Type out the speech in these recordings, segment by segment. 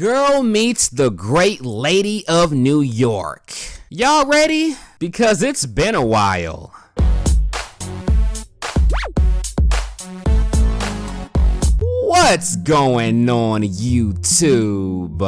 Girl meets the great lady of New York. Y'all ready? Because it's been a while. What's going on, YouTube?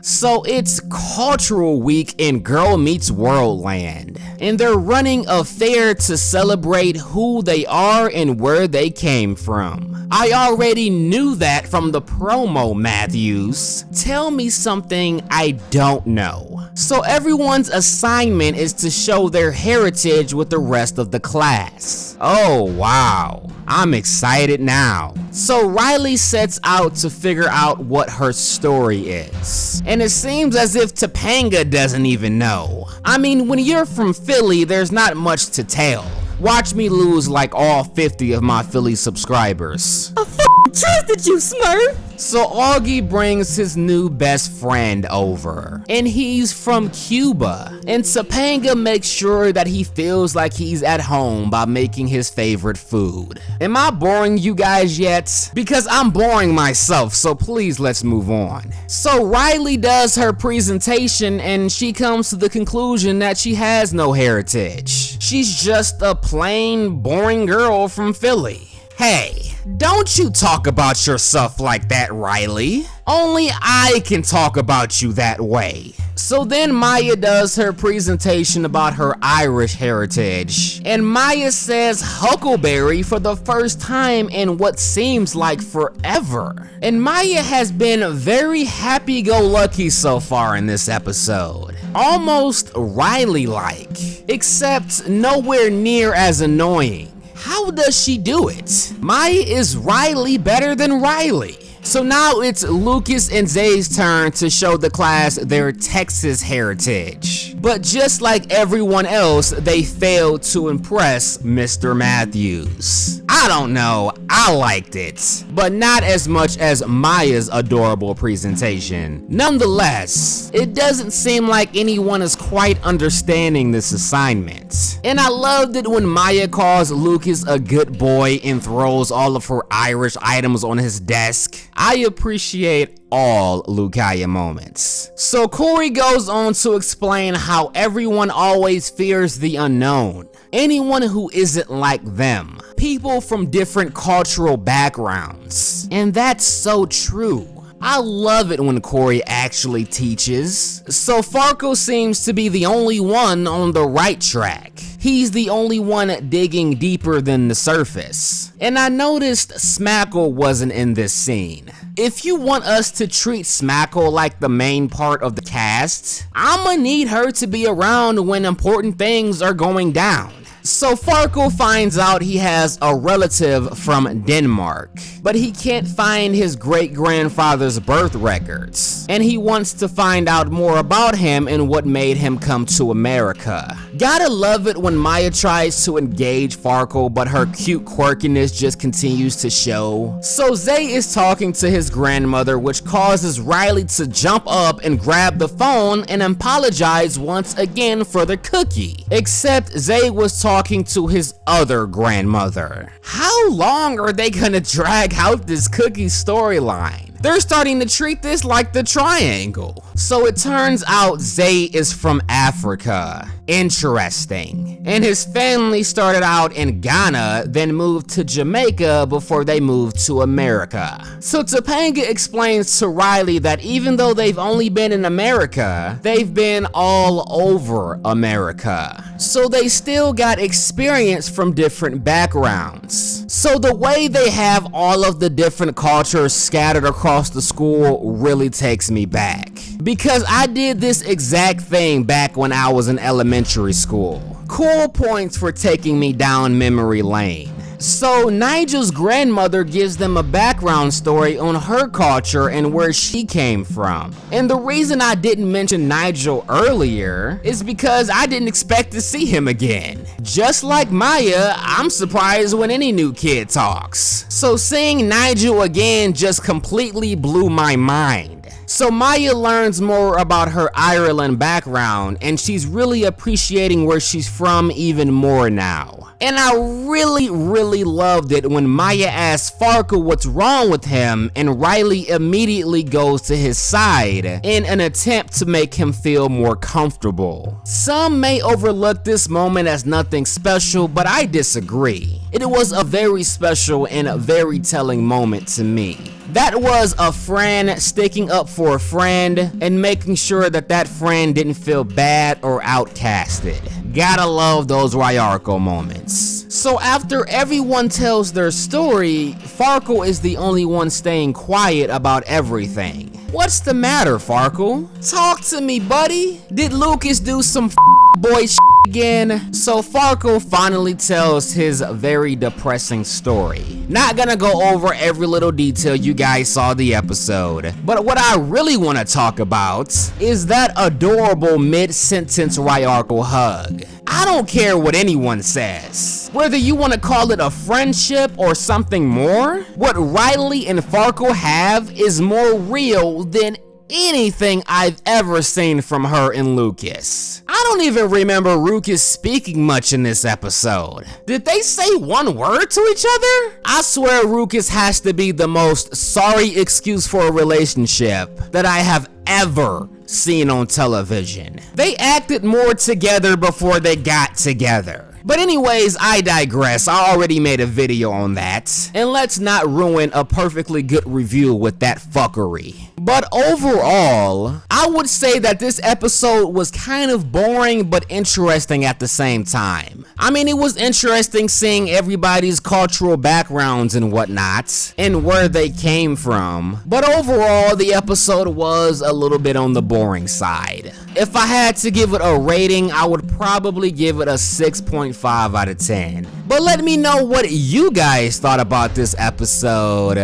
So it's Cultural Week in Girl Meets Worldland, and they're running a fair to celebrate who they are and where they came from. I already knew that from the promo, Matthews. Tell me something I don't know. So everyone's assignment is to show their heritage with the rest of the class. Oh wow, I'm excited now. So Riley sets out to figure out what her story is. And it seems as if Topanga doesn't even know. I mean, when you're from Philly, there's not much to tell. Watch me lose like all 50 of my Philly subscribers. I trusted you, Smurf! So Augie brings his new best friend over, and he's from Cuba. And Topanga makes sure that he feels like he's at home by making his favorite food. Am I boring you guys yet? Because I'm boring myself, so please let's move on. So Riley does her presentation and she comes to the conclusion that she has no heritage. She's just a plain, boring girl from Philly. Hey, don't you talk about yourself like that, Riley. Only I can talk about you that way. So then Maya does her presentation about her Irish heritage, and Maya says Huckleberry for the first time in what seems like forever. And Maya has been very happy-go-lucky so far in this episode. Almost Riley-like, except nowhere near as annoying. How does she do it? Maya is Riley better than Riley. So now it's Lucas and Zay's turn to show the class their Texas heritage. But just like everyone else, they failed to impress Mr. Matthews. I don't know, I liked it, but not as much as Maya's adorable presentation. Nonetheless, it doesn't seem like anyone is quite understanding this assignment. And I loved it when Maya calls Lucas a good boy and throws all of her Irish items on his desk. I appreciate all Riarkle moments. So Corey goes on to explain how everyone always fears the unknown. Anyone who isn't like them. People from different cultural backgrounds. And that's so true. I love it when Corey actually teaches. So Farkle seems to be the only one on the right track. He's the only one digging deeper than the surface. And I noticed Smackle wasn't in this scene. If you want us to treat Smackle like the main part of the cast, I'ma need her to be around when important things are going down. So Farkle finds out he has a relative from Denmark, but he can't find his great-grandfather's birth records, and he wants to find out more about him and what made him come to America. Gotta love it when Maya tries to engage Farkle, but her cute quirkiness just continues to show. So Zay is talking to his grandmother, which causes Riley to jump up and grab the phone and apologize once again for the cookie. Except Zay was talking to his other grandmother. How long are they gonna drag out this cookie storyline? They're starting to treat this like the triangle. So it turns out Zay is from Africa. Interesting. And his family started out in Ghana, then moved to Jamaica before they moved to America. So Topanga explains to Riley that even though they've only been in America, they've been all over America. So they still got experience from different backgrounds. So the way they have all of the different cultures scattered across the school really takes me back. Because I did this exact thing back when I was in elementary school. Cool points for taking me down memory lane. So Nigel's grandmother gives them a background story on her culture and where she came from. And the reason I didn't mention Nigel earlier is because I didn't expect to see him again. Just like Maya, I'm surprised when any new kid talks. So seeing Nigel again just completely blew my mind. So Maya learns more about her Ireland background, and she's really appreciating where she's from even more now. And I really loved it when Maya asks Farkle what's wrong with him, and Riley immediately goes to his side in an attempt to make him feel more comfortable. Some may overlook this moment as nothing special, but I disagree. It was a very special and a very telling moment to me. That was a friend sticking up for a friend and making sure that that friend didn't feel bad or outcasted. Gotta love those Riarkle moments. So after everyone tells their story, Farkle is the only one staying quiet about everything. What's the matter, Farkle? Talk to me, buddy. Did Lucas do some boy again? So Farkle finally tells his very depressing story. Not gonna go over every little detail, you guys saw the episode. But what I really want to talk about is that adorable mid-sentence Riarkle hug. I don't care what anyone says. Whether you want to call it a friendship or something more, what Riley and Farkle have is more real than anything I've ever seen from her and Lucas. I don't even remember Lucas speaking much in this episode. Did they say one word to each other? I swear Lucas has to be the most sorry excuse for a relationship that I have ever seen on television. They acted more together before they got together. But anyways, I digress. I already made a video on that. And let's not ruin a perfectly good review with that fuckery. But overall, I would say that this episode was kind of boring but interesting at the same time. I mean, it was interesting seeing everybody's cultural backgrounds and whatnot, and where they came from. But overall, the episode was a little bit on the boring side. If I had to give it a rating, I would probably give it a 6.5 out of 10. But let me know what you guys thought about this episode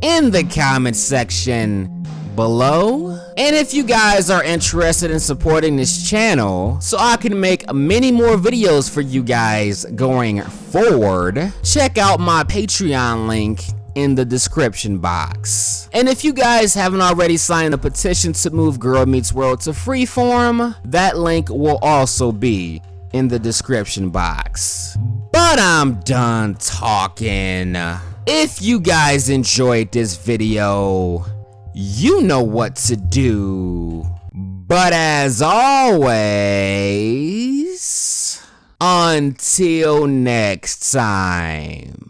in the comment section below. And if you guys are interested in supporting this channel so I can make many more videos for you guys going forward, check out my Patreon link in the description box. And if you guys haven't already signed a petition to move Girl Meets World to freeform, that link will also be in the description box. But I'm done talking. If you guys enjoyed this video, you know what to do. But as always, until next time.